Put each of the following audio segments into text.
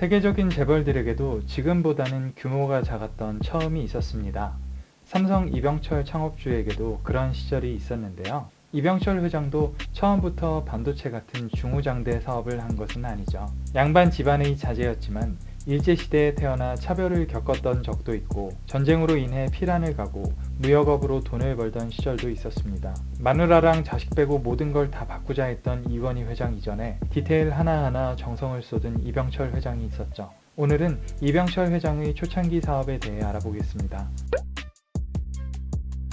세계적인 재벌들에게도 지금보다는 규모가 작았던 처음이 있었습니다. 삼성 이병철 창업주에게도 그런 시절이 있었는데요. 이병철 회장도 처음부터 반도체 같은 중후장대 사업을 한 것은 아니죠. 양반 집안의 자제였지만 일제시대에 태어나 차별을 겪었던 적도 있고 전쟁으로 인해 피란을 가고 무역업으로 돈을 벌던 시절도 있었습니다. 마누라랑 자식 빼고 모든 걸 다 바꾸자 했던 이건희 회장 이전에 디테일 하나하나 정성을 쏟은 이병철 회장이 있었죠. 오늘은 이병철 회장의 초창기 사업에 대해 알아보겠습니다.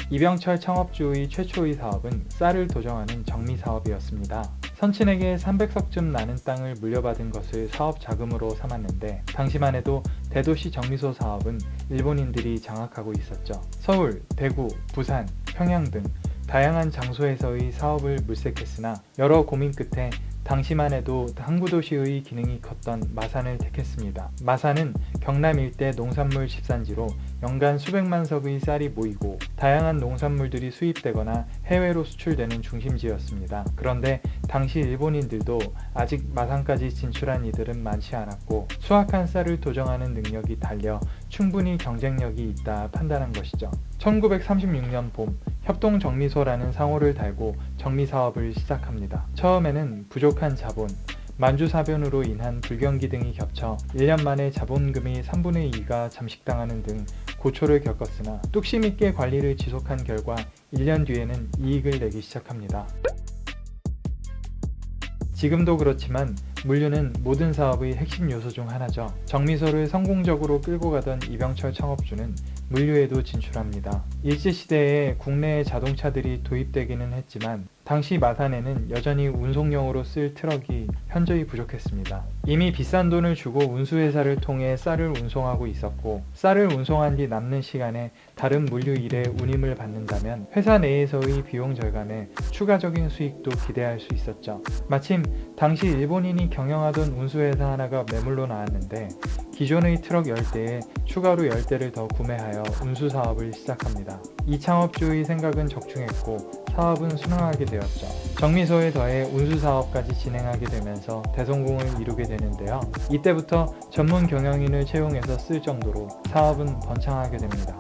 이병철 창업주의 최초의 사업은 쌀을 도정하는 정미 사업이었습니다. 선친에게 300석쯤 나는 땅을 물려받은 것을 사업 자금으로 삼았는데 당시만 해도 대도시 정미소 사업은 일본인들이 장악하고 있었죠. 서울, 대구, 부산, 평양 등 다양한 장소에서의 사업을 물색했으나 여러 고민 끝에 당시만 해도 항구도시의 기능이 컸던 마산을 택했습니다. 마산은 경남 일대 농산물 집산지로 연간 수백만 석의 쌀이 모이고 다양한 농산물들이 수입되거나 해외로 수출되는 중심지였습니다. 그런데 당시 일본인들도 아직 마산까지 진출한 이들은 많지 않았고 수확한 쌀을 도정하는 능력이 달려 충분히 경쟁력이 있다 판단한 것이죠. 1936년 봄 협동정미소라는 상호를 달고 정미사업을 시작합니다. 처음에는 부족한 자본, 만주사변으로 인한 불경기 등이 겹쳐 1년 만에 자본금이 3분의 2가 잠식당하는 등 고초를 겪었으나 뚝심 있게 관리를 지속한 결과 1년 뒤에는 이익을 내기 시작합니다. 지금도 그렇지만 물류는 모든 사업의 핵심 요소 중 하나죠. 정미소를 성공적으로 끌고 가던 이병철 창업주는 물류에도 진출합니다. 일제시대에 국내에 자동차들이 도입되기는 했지만 당시 마산에는 여전히 운송용으로 쓸 트럭이 현저히 부족했습니다. 이미 비싼 돈을 주고 운수회사를 통해 쌀을 운송하고 있었고 쌀을 운송한 뒤 남는 시간에 다른 물류 일에 운임을 받는다면 회사 내에서의 비용 절감에 추가적인 수익도 기대할 수 있었죠. 마침 당시 일본인이 경영하던 운수회사 하나가 매물로 나왔는데 기존의 트럭 10대에 추가로 10대를 더 구매하여 운수 사업을 시작합니다. 이 창업주의 생각은 적중했고 사업은 순항하게 되었죠. 정미소에 더해 운수 사업까지 진행하게 되면서 대성공을 이루게 되는데요. 이때부터 전문 경영인을 채용해서 쓸 정도로 사업은 번창하게 됩니다.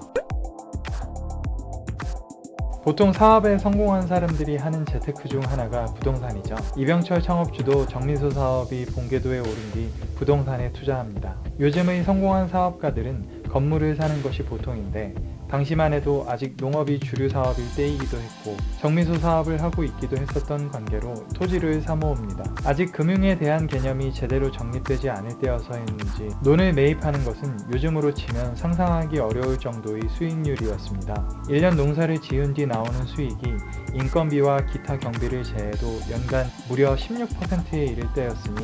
보통 사업에 성공한 사람들이 하는 재테크 중 하나가 부동산이죠. 이병철 창업주도 정미소 사업이 본궤도에 오른 뒤 부동산에 투자합니다. 요즘의 성공한 사업가들은 건물을 사는 것이 보통인데 당시만 해도 아직 농업이 주류 사업일 때이기도 했고 정미소 사업을 하고 있기도 했었던 관계로 토지를 사모읍니다. 아직 금융에 대한 개념이 제대로 정립되지 않을 때여서였는지 논을 매입하는 것은 요즘으로 치면 상상하기 어려울 정도의 수익률이었습니다. 1년 농사를 지은 뒤 나오는 수익이 인건비와 기타 경비를 제해도 연간 무려 16%에 이를 때였으니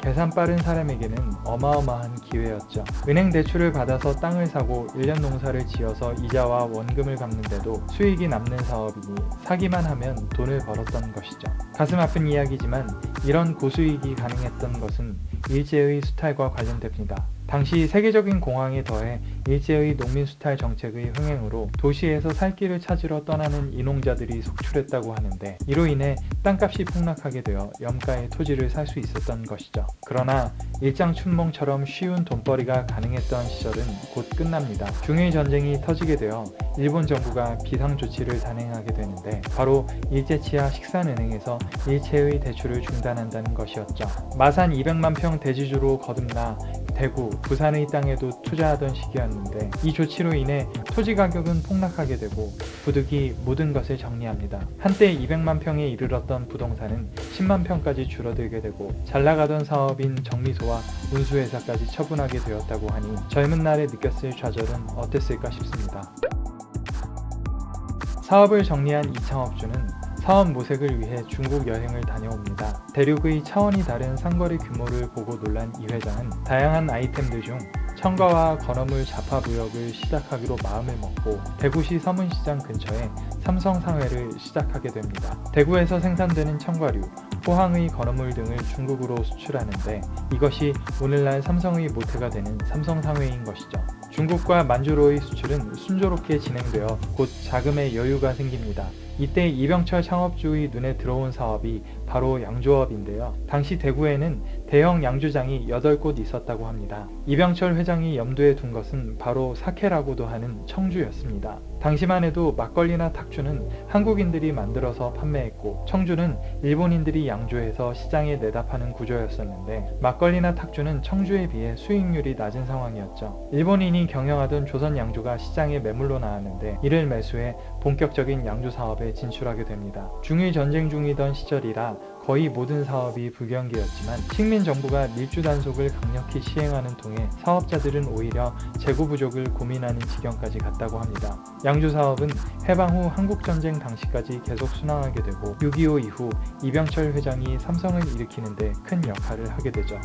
계산 빠른 사람에게는 어마어마한 기회였죠. 은행 대출을 받아서 땅을 사고 1년 농사를 지어서 이자와 원금을 갚는데도 수익이 남는 사업이니 사기만 하면 돈을 벌었던 것이죠. 가슴 아픈 이야기지만 이런 고수익이 가능했던 것은 일제의 수탈과 관련됩니다. 당시 세계적인 공황에 더해 일제의 농민수탈 정책의 흥행으로 도시에서 살 길을 찾으러 떠나는 이농자들이 속출했다고 하는데 이로 인해 땅값이 폭락하게 되어 염가의 토지를 살 수 있었던 것이죠. 그러나 일장춘몽처럼 쉬운 돈벌이가 가능했던 시절은 곧 끝납니다. 중일 전쟁이 터지게 되어 일본 정부가 비상조치를 단행하게 되는데 바로 일제치하 식산은행에서 일체의 대출을 중단한다는 것이었죠. 마산 200만 평 대지주로 거듭나 대구, 부산의 땅에도 투자하던 시기였는데 이 조치로 인해 토지 가격은 폭락하게 되고 부득이 모든 것을 정리합니다. 한때 200만 평에 이르렀던 부동산은 10만 평까지 줄어들게 되고 잘나가던 사업인 정미소와 운수회사까지 처분하게 되었다고 하니 젊은 날에 느꼈을 좌절은 어땠을까 싶습니다. 사업을 정리한 이 창업주는 사업 모색을 위해 중국 여행을 다녀옵니다. 대륙의 차원이 다른 상거래 규모를 보고 놀란 이 회장은 다양한 아이템들 중 첨가와 건어물 자파무역을 시작하기로 마음을 먹고 대구시 서문시장 근처에 삼성상회를 시작하게 됩니다. 대구에서 생산되는 첨가류, 포항의 건어물 등을 중국으로 수출하는데 이것이 오늘날 삼성의 모태가 되는 삼성상회인 것이죠. 중국과 만주로의 수출은 순조롭게 진행되어 곧 자금의 여유가 생깁니다. 이때 이병철 창업주의 눈에 들어온 사업이 바로 양조업인데요. 당시 대구에는 대형 양조장이 8곳 있었다고 합니다. 이병철 회장이 염두에 둔 것은 바로 사케라고도 하는 청주였습니다. 당시만 해도 막걸리나 탁주는 한국인들이 만들어서 판매했고 청주는 일본인들이 양조해서 시장에 내다 파는 구조였었는데 막걸리나 탁주는 청주에 비해 수익률이 낮은 상황이었죠. 일본인이 경영하던 조선 양조가 시장에 매물로 나왔는데 이를 매수해 본격적인 양조 사업에 진출하게 됩니다. 중일 전쟁 중이던 시절이라 거의 모든 사업이 불경기였지만 식민 정부가 밀주 단속을 강력히 시행하는 통에 사업자들은 오히려 재고 부족을 고민하는 지경까지 갔다고 합니다. 양조 사업은 해방 후 한국전쟁 당시까지 계속 순항하게 되고 6.25 이후 이병철 회장이 삼성을 일으키는 데 큰 역할을 하게 되죠.